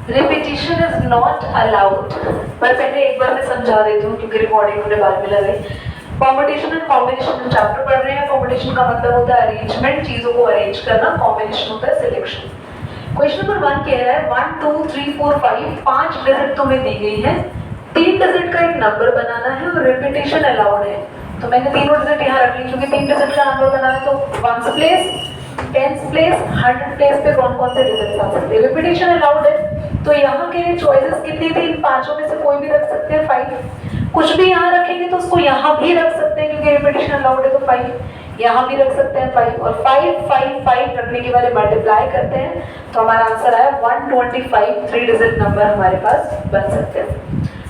Repetition is not allowed. पर पहले एक बार मैं समझा देती हूँ क्योंकि रिकॉर्डिंग मुझे बाद में लग रही। कॉम्बिनेशन एंड कॉम्बिनेशन चैप्टर पढ़ रहे हैं। कॉम्बिनेशन का मतलब होता है अरेंजमेंट, चीजों को अरेंज करना। कॉम्बिनेशन होता है सिलेक्शन। क्वेश्चन नंबर 1 कह रहा है 1 2 3 4 5 5 डिजिट तुम्हें दी गई है, 3 डिजिट का एक नंबर बनाना है और रिपीटिशन अलाउड है। तो मैंने तीनों डिजिट यहाँ रख ली क्योंकि 3 डिजिट का नंबर बनाना है। तो ones place, tens place, 100 place पे कौन कौन से डिजिट आ सकते हैं। रिपीटिशन अलाउड है तो यहाँ के लिए चॉइसेस कितनी थी, इन पांचों में से कोई भी रख सकते हैं 5। कुछ भी यहाँ रखेंगे तो उसको यहाँ भी रख सकते हैं क्योंकि रिपीटिशन अलाउड है तो 5 यहाँ भी रख सकते हैं 5 और 5 5 5 रखने के बाद मल्टीप्लाई करते हैं तो हमारा आंसर आया 125। 3 डिजिट नंबर हमारे पास बन सकते हैं।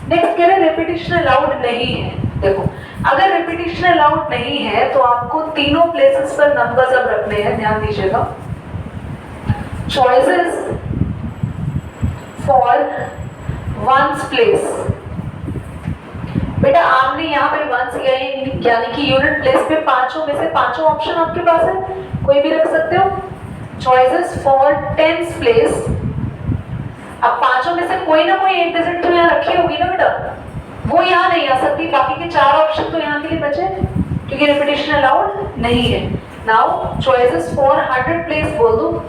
नेक्स्ट कह रहे हैं रिपीटिशन अलाउड नहीं है। देखो अगर रिपीटिशन अलाउड नहीं है तो आपको तीनों प्लेसेस पर नंबर्स अब रखने हैं, ध्यान दीजिएगा। चॉइसेस फॉर वंस प्लेस, बेटा आपने यहाँ पे वंस यानी कि यूनिट प्लेस पे पांचों में से पांचों ऑप्शन आपके पास है, कोई भी रख सकते हो। चॉइसेस फॉर टेंस प्लेस, अब पांचों में से कोई ना कोई एक डिजिट तो यहाँ रखी होगी ना बेटा, वो यहाँ नहीं आ सकती। बाकी के 4 ऑप्शन तो यहाँ के लिए बचे क्योंकि रिपीटिशन अलाउड नहीं है। नाउ चॉइसेस फॉर 100 प्लेस बोल दो।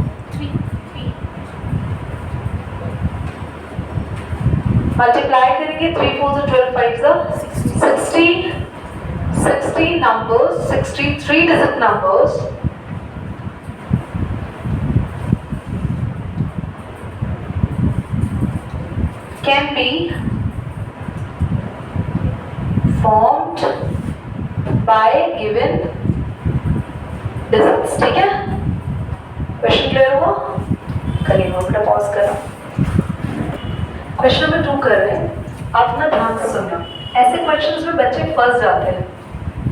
मल्टीप्लाई करेंगे 3 4 12 5 60 numbers, 63 digit numbers can be formed by given digits। ठीक है, क्वेश्चन क्लियर हुआ? करिए बेटा पॉज करो। क्वेश्चन नंबर 2 कर रहे हैं, आप ना ध्यान से सुनना। ऐसे क्वेश्चंस में बच्चे फंस जाते हैं,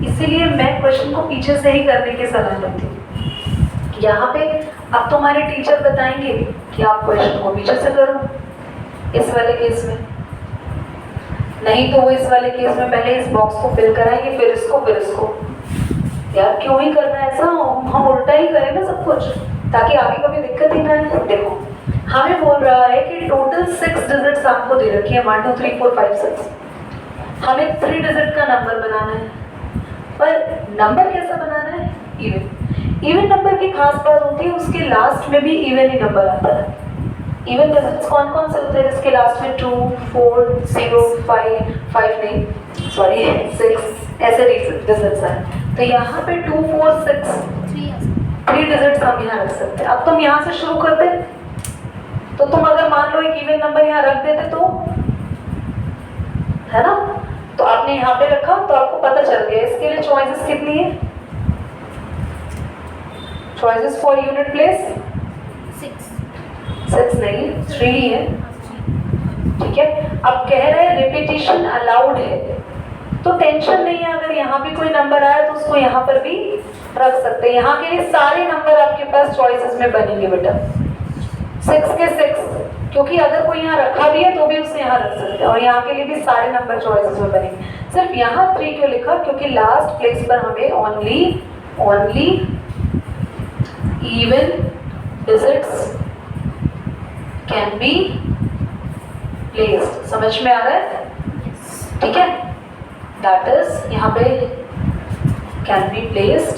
इसीलिए मैं क्वेश्चन को पीछे से ही करने की सलाह देती हूँ। यहाँ पे अब तुम्हारे टीचर बताएंगे कि आप क्वेश्चन को पीछे से करो इस वाले केस में, नहीं तो वो इस वाले केस में पहले इस बॉक्स को फिल कराएंगे फिर इसको। यार क्यों ही करना है ऐसा, हम उल्टा ही करें ना सब कुछ ताकि आगे कभी दिक्कत ही ना आए। देखो हमें बोल रहा है कि टोटल 6 डिजिट्स आपको दे रखी है, 1 2 3 4 5 6। हमें 3 डिजिट का नंबर बनाना है, पर नंबर कैसा बनाना है? इवन नंबर की खास बात होती है उसके लास्ट में भी इवन ही नंबर आता है। इवन डिजिट्स कौन कौन से होते हैं जिसके लास्ट में 2 4 0 5 नहीं सॉरी 6 ऐसे डिजिट्स हैं। तो यहाँ पे 2 4 6 3 डिजिट्स हम यहाँ रख सकते हैं। अब तुम यहाँ से शुरू करते तो तुम अगर मान लो एक इवन नंबर यहाँ रख देते तो है ना, तो आपने यहाँ पे रखा तो आपको पता चल गया। इसके लिए चॉइसेस कितनी है? चॉइसेस फॉर यूनिट प्लेस 6 नहीं 3 है। ठीक है, अब कह रहे हैं रिपीटिशन अलाउड है तो टेंशन नहीं है, अगर यहाँ भी कोई नंबर आया तो उसको यहाँ पर भी रख सकते हैं। यहाँ के लिए सारे नंबर आपके पास चॉइसेस में बनेंगे बेटा, 6 के 6, क्योंकि अगर कोई यहाँ रखा भी है तो भी उसे यहाँ रख सकते हैं और यहाँ के लिए भी सारे नंबर चॉइसेस में बनेंगे। सिर्फ यहाँ 3 क्यों लिखा? क्योंकि लास्ट प्लेस पर हमें only even digits can be placed. समझ में आ रहा है? ठीक है, दैट इज यहाँ पे कैन बी प्लेस्ड,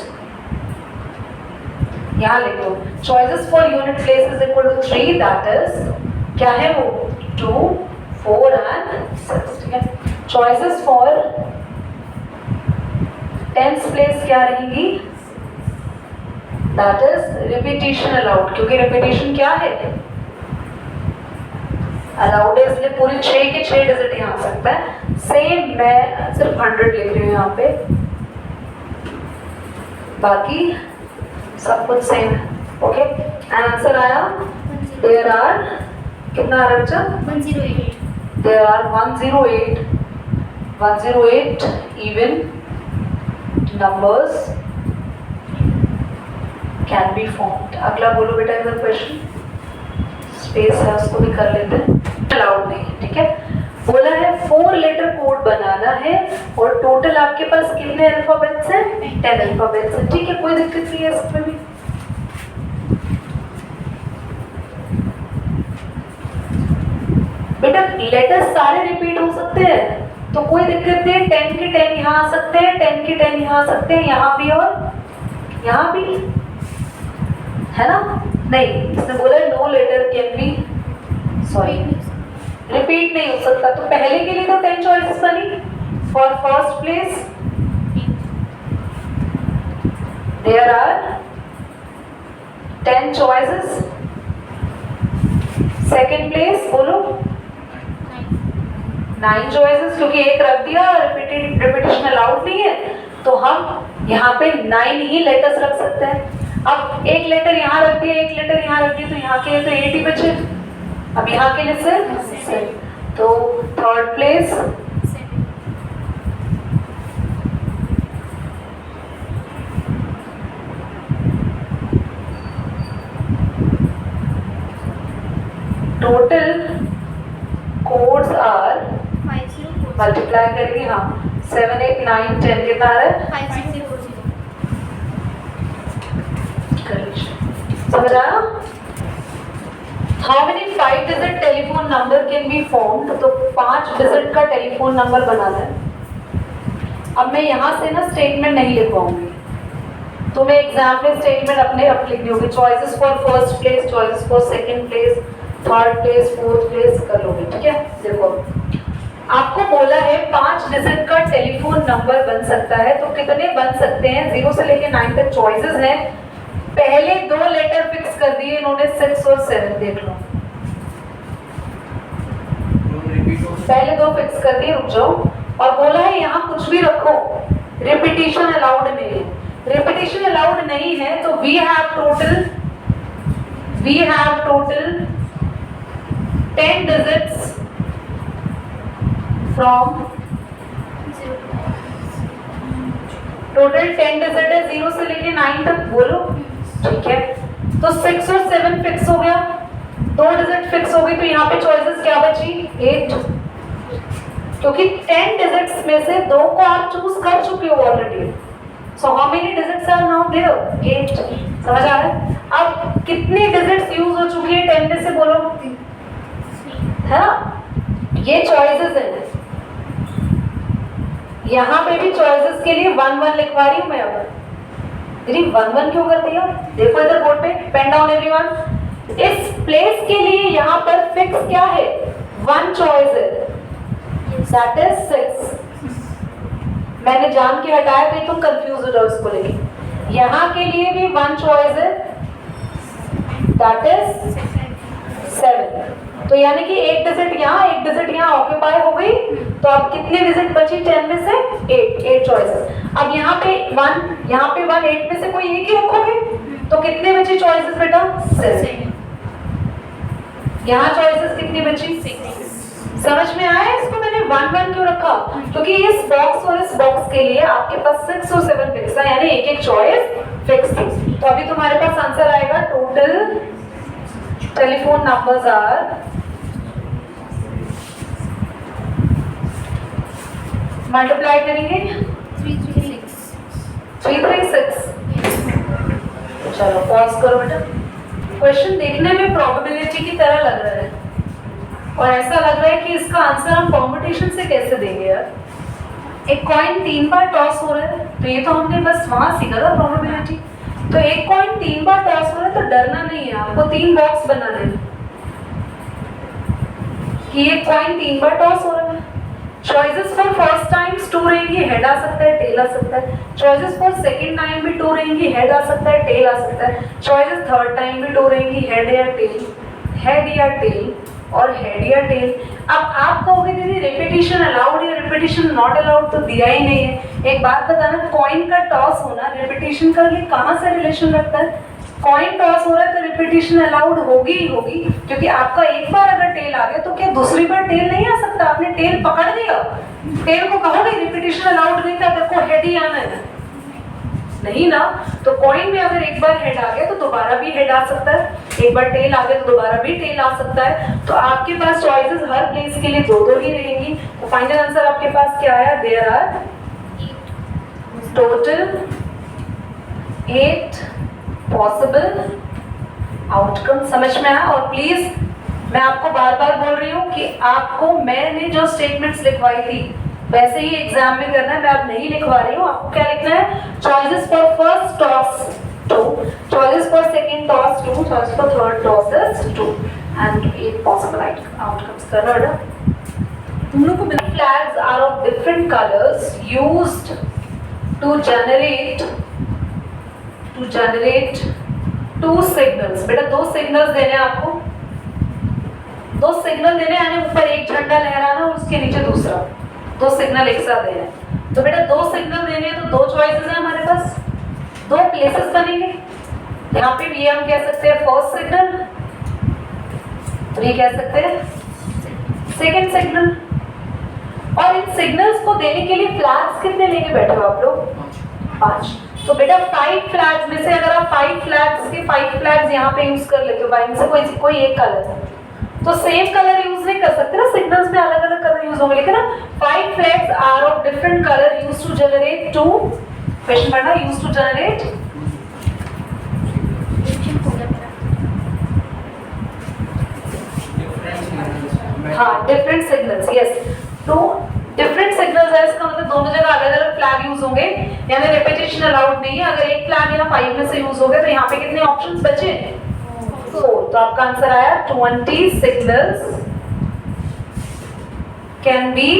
यहाँ लिख दो। Choices for unit place is equal to 3, that is क्या है वो 2 4 एंड 6। ठीक है, चॉइसेस फॉर टेंस प्लेस क्या रहेगी? दैट इज रिपीटिशन अलाउड, क्योंकि रिपीटिशन क्या है? अलाउड है, इसलिए पूरे 6 के 6 डिजिट यहाँ आ सकता है। सेम मैं सिर्फ 100 लिख रही हूँ यहाँ पे, बाकी सब कुछ सेम है। ओके, आंसर आया देयर आर कितना आ रहा है? 108। There are 108 even numbers can be formed. अगला बोलो बेटा इधर क्वेश्चन, स्पेस है उसको भी कर लेते हैं। अलाउड नहीं है, ठीक है। बोला है 4 लेटर कोड बनाना है और टोटल आपके पास कितने अल्फाबेट्स हैं? 10 अल्फाबेट्स हैं। ठीक है, कोई दिक्कत नहीं है इसमें भी। लेटर्स सारे रिपीट हो सकते हैं तो कोई दिक्कत नहीं है, 10 के 10 यहाँ आ सकते हैं, 10 के 10 यहाँ आ सकते हैं, यहाँ भी और यहाँ भी, है ना? नहीं, इसने बोला no letter can be, sorry repeat नहीं हो सकता। तो पहले के लिए तो 10 चॉइसेस बनी। For first place there are 10 choices. Second place बोलो 9 choices, क्योंकि एक रख दिया, रिपीटेशन अलाउड नहीं है तो हम यहाँ पे 9 ही लेटर्स रख सकते हैं। अब एक लेटर यहाँ रख दिया, एक लेटर यहाँ रख दिया, तो यहाँ के लिए तो 8 ही बचे। अब यहाँ के लिए सिर्फ तो third place total codes are multiply करेंगे, हाँ 7 8 9 10 कितना आ रहा है 5640। समझ आया? How many 5 digit telephone number can be formed? तो 5 डिजिट का टेलीफोन नंबर बनाना है। अब मैं यहाँ से ना स्टेटमेंट नहीं लिख पाऊंगी, तो मैं एग्जाम में स्टेटमेंट अपने आप लिखनी होगी। Choices for first place, choices for second place, third place, fourth place कर लोगे, ठीक है? देखो आपको बोला है 5 डिजिट का टेलीफोन नंबर बन सकता है, तो कितने बन सकते हैं? 0 से लेके 9 तक चॉइसेस हैं। पहले 2 लेटर फिक्स कर दिए इन्होंने, 6 और 7, देख लो। पहले 2 फिक्स कर दिए, रुक जाओ। और बोला है यहाँ कुछ भी रखो, रिपीटिशन अलाउड नहीं है। रिपीटिशन अलाउड नहीं है तो we have total 10 digits from total 10 digit है 0 से लेके 9 तक, बोलो, ठीक है? तो 6 और 7 फिक्स हो गया, 2 डिजिट फिक्स हो गई, तो यहाँ पे चॉइसेस क्या बची? 8, क्योंकि 10 डिजिट्स में से 2 को आप चूज कर चुके हो already. So how many digits are now there? 8। समझ आ रहा है? अब कितने डिजिट्स यूज हो चुकी है 10 में से, बोलो, है ना? ये चॉइसेस है, यहाँ पे भी चॉइसेस के लिए 1 1 लिखवा रही हूँ मैं। अब 1 1 क्यों कर दिया? देखो इधर बोर्ड पे, पेन डाउन एवरीवन। इस प्लेस के लिए यहाँ पर फिक्स क्या है? 1 चॉइस है, दैट इज 6। मैंने जान के हटाया तो तुम कंफ्यूज हो जाओ इसको लेके। यहाँ के लिए भी 1 चॉइस है, दैट इज 7। तो यानी कि 1 डिजिट यहाँ, 1 डिजिट यहाँ ऑक्यूपाई हो गई। तो अब कितनी डिजिट बची 10 में से? 8 चॉइसेस। अब यहाँ पे 1, यहाँ पे 1, 8 में से कोई एक ही रखोगे, तो कितने बचे चॉइसेस बेटा? 6। यहाँ चॉइसेस कितनी बची? 6। समझ में आया? इसको मैंने 1 1 क्यों रखा? क्योंकि इस बॉक्स और इस बॉक्स के लिए आपके पास 6 और 7 फिक्स है, यानी एक चॉइस फिक्स थी। तो अभी तुम्हारे पास आंसर आएगा total telephone numbers are multiply करेंगे 336। चलो पॉज करो बेटा। क्वेश्चन देखने में प्रोबेबिलिटी की तरह लग रहा है और ऐसा लग रहा है कि इसका आंसर हम कॉम्पिटिशन से कैसे देंगे यार। एक कॉइन 3 बार टॉस हो रहा है, तो ये तो हमने बस वहां सीखा था प्रोबेबिलिटी। तो एक कॉइन 3 बार टॉस हो रहा है तो डरना नहीं है, आपको 3 बॉक्स बनाने हैं कि ये कॉइन 3 बार टॉस हो रहा है। चॉइसेस फॉर फर्स्ट टाइम्स 2 रहेंगी, हेड आ सकता है, टेल आ सकता है। चॉइसेस फॉर सेकंड टाइम भी 2 रहेंगी, हेड आ सकता है, टेल आ सकता है। चॉइसेस थर्ड टाइम भी 2 रहेंगी, हेड या टेल, हेड या टेल और हेड या टेल। अब आप कहोगे दीदी रिपीटिशन अलाउड या रिपीटिशन नॉट अलाउड, तो दिया ही नहीं है। एक बात बताना, कॉइन का टॉस होना रिपीटिशन का लिए कहाँ से रिलेशन रखता है? कॉइन टॉस हो रहा है तो रिपीटिशन अलाउड होगी ही होगी, क्योंकि आपका एक बार अगर टेल आ गया तो क्या दूसरी बार टेल नहीं आ सकता? आपने टेल पकड़ दिया, टेल को कहोगे रिपीटिशन अलाउड नहीं था, तेरे को हेड ही आना है, नहीं ना? तो कॉइन में अगर एक बार हेड आ गया तो दोबारा भी हेड आ सकता है, एक बार टेल आ गया तो दोबारा भी टेल आ सकता है। तो आपके पास चॉइसेस हर प्लेस के लिए 2 ही रहेंगी। तो फाइनल आंसर आपके पास क्या आया? There are total 8 possible outcome. समझ में आया? और प्लीज मैं आपको बार बार बोल रही हूँ कि आपको मैंने जो स्टेटमेंट्स लिखवाई थी वैसे ही एग्जाम में करना है, मैं अब नहीं लिखवा रही हूँ। आपको क्या लिखना है? Choices for first toss 2, choices for second toss 2, choice for third toss 2 and 8 possible outcomes कर रहा है। तुम लोग को flags are of different colours used to generate two signals. बेटा दो सिग्नल्स देने हैं आपको, दो सिग्नल देने, यानी ऊपर एक झंडा लहराना और उसके नीचे दूसरा, दो सिग्नल एक साथ देने हैं। तो बेटा दो सिग्नल देने हैं तो दो चॉइसेस हैं हमारे पास, दो प्लेसेस बनेंगे। यहाँ पे भी हम कह सकते हैं फर्स्ट सिग्नल, और ये कह सकते हैं सेकेंड सिग्नल। और इन सिग्नल्स को देने के लिए फ्लैग्स कितने लेके बैठे हो आप लोग? 5। तो बेटा 5 फ्लैग्स में से अगर आप 5 फ्लैग्स के 5 फ्लैग्स यहाँ पे यूज कर लेते हो, बाइंग से कोई एक कलर है तो सेम कलर यूज नहीं कर सकते ना, सिग्नल्स में अलग अलग कलर यूज होंगे। लेकिन ना 5 flags are of different colour use to generate two, question पढ़ना, यूज टू जनरेट हाँ डिफरेंट सिग्नल्स। यस, तो डिफरेंट सिग्नल्स है, इसका मतलब दोनों जगह अलग अलग फ्लैग यूज होंगे, यानी रिपीटेशन अलाउड नहीं है। अगर एक फ्लैग यहाँ 5 में से यूज हो गया तो यहाँ पे कितने ऑप्शंस बचे? 4। तो आपका आंसर आया 20 सिग्नल्स कैन बी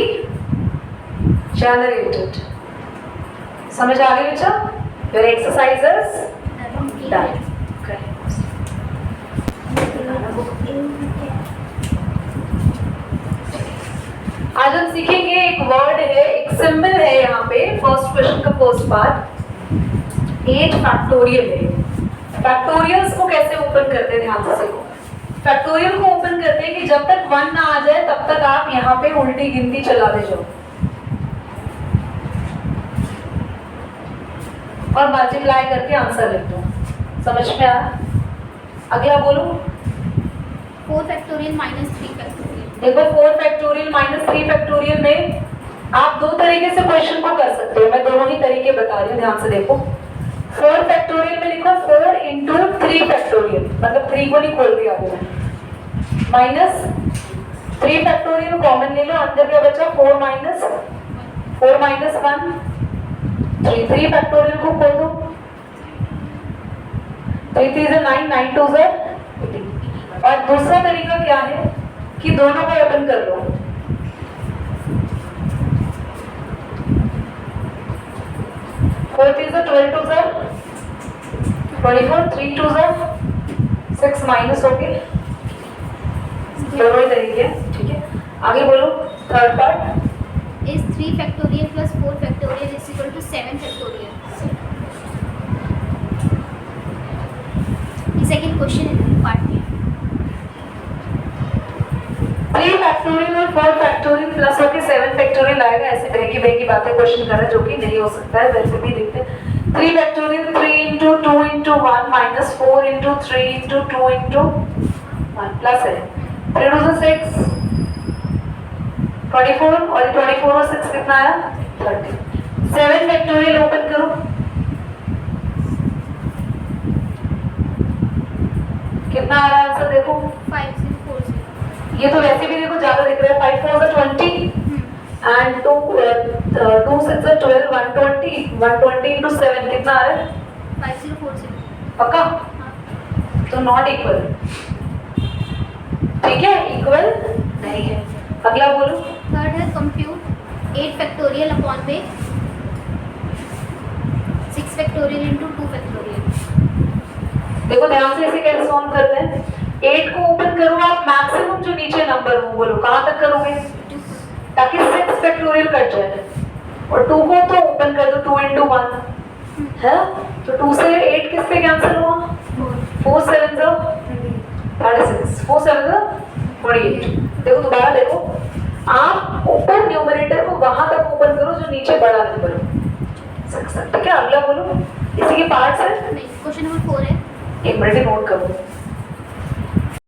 जनरेटेड। समझ आ गई बच्चा? Your exercises done. आज हम सीखेंगे एक वर्ड है, एक सिंबल है यहाँ पे, फर्स्ट क्वेश्चन का फर्स्ट पार्ट 8 फैक्टोरियल है। फैक्टोरियल्स को कैसे ओपन करते हैं ध्यान से सीखो। फैक्टोरियल को ओपन करते हैं कि जब तक 1 ना आ जाए तब तक आप यहाँ पे उल्टी गिनती चलाते जाओ और मल्टीप्लाई करके आंसर लिख दो। समझ में आया? अगला बोलो। 4 फैक्टोरियल माइनस 3 फैक्टोरियल। देखो 4 फैक्टोरियल माइनस 3 फैक्टोरियल में आप दो तरीके से क्वेश्चन को कर सकते हो, मैं दोनों ही तरीके बता रही हूँ, ध्यान से देखो। 4 फैक्टोरियल में लिखो 4 इंटू 3 फैक्टोरियल, मतलब 3 को नहीं खोल दिया आगे में, माइनस 3 फैक्टोरियल कॉमन ले लो, अंदर क्या बचा? 4 माइनस 1 3 फैक्टोरियल को खोल दो, 3 3 से 9, 9 2 से 18। और दूसरा तरीका क्या है कि दोनों को ओपन कर लो, फोर 3 से 12 2 से 24, 3 2 से 6 माइनस हो गए। दोनों ही तरीके हैं, ठीक है। आगे बोलो third part. is 3 factorial plus 4 factorial is equal to 7 factorial. The second question part में 3 फैक्टोरियल और 4 फैक्टोरियल प्लस होके 7 फैक्टोरियल आएगा। ऐसे बहकी बातें क्वेश्चन कर रहा है जो कि नहीं हो सकता है, वैसे भी देखते हैं। 3 factorial 3 into 2 into 1 minus 4 into 3 into 2 into 1 plus है 3 2 से 6 24 और 24 और 6 कितना आया? 30। 7 फैक्टोरियल ओपन करो, कितना आ रहा है आंसर देखो? 5040। ये तो वैसे भी देखो ज्यादा दिख रहा है। 5 4 20 एंड 2 2 6 12 120 120 into 7 कितना आ रहा है? 5040। पक्का? तो नॉट इक्वल, ठीक है, इक्वल नहीं है। अगला बोलो। थर्ड है कंप्यूट 8 फैक्टोरियल अपॉन में 6 फैक्टोरियल into 2 फैक्टोरियल। देखो ध्यान से इसे कैसे सॉल्व करते हैं। 8 को ओपन करो आप, मैक्सिमम जो नीचे नंबर हो बोलो कहाँ तक करोगे ताकि 6 फैक्टोरियल कट जाए, और 2 को तो ओपन कर दो 2 into 1 है, तो 2 से 8 किस पे कैंसिल हुआ? 4 7 36 4 7 48। देखो दोबारा देखो, आप ऊपर न्यूमरेटर को वहां तक ओपन करो जो नीचे बड़ा नंबर हो। ठीक है, अगला बोलो। इसी के पार्ट्स है। नहीं, क्वेश्चन नंबर 4 है। एक मिनट नोट करो।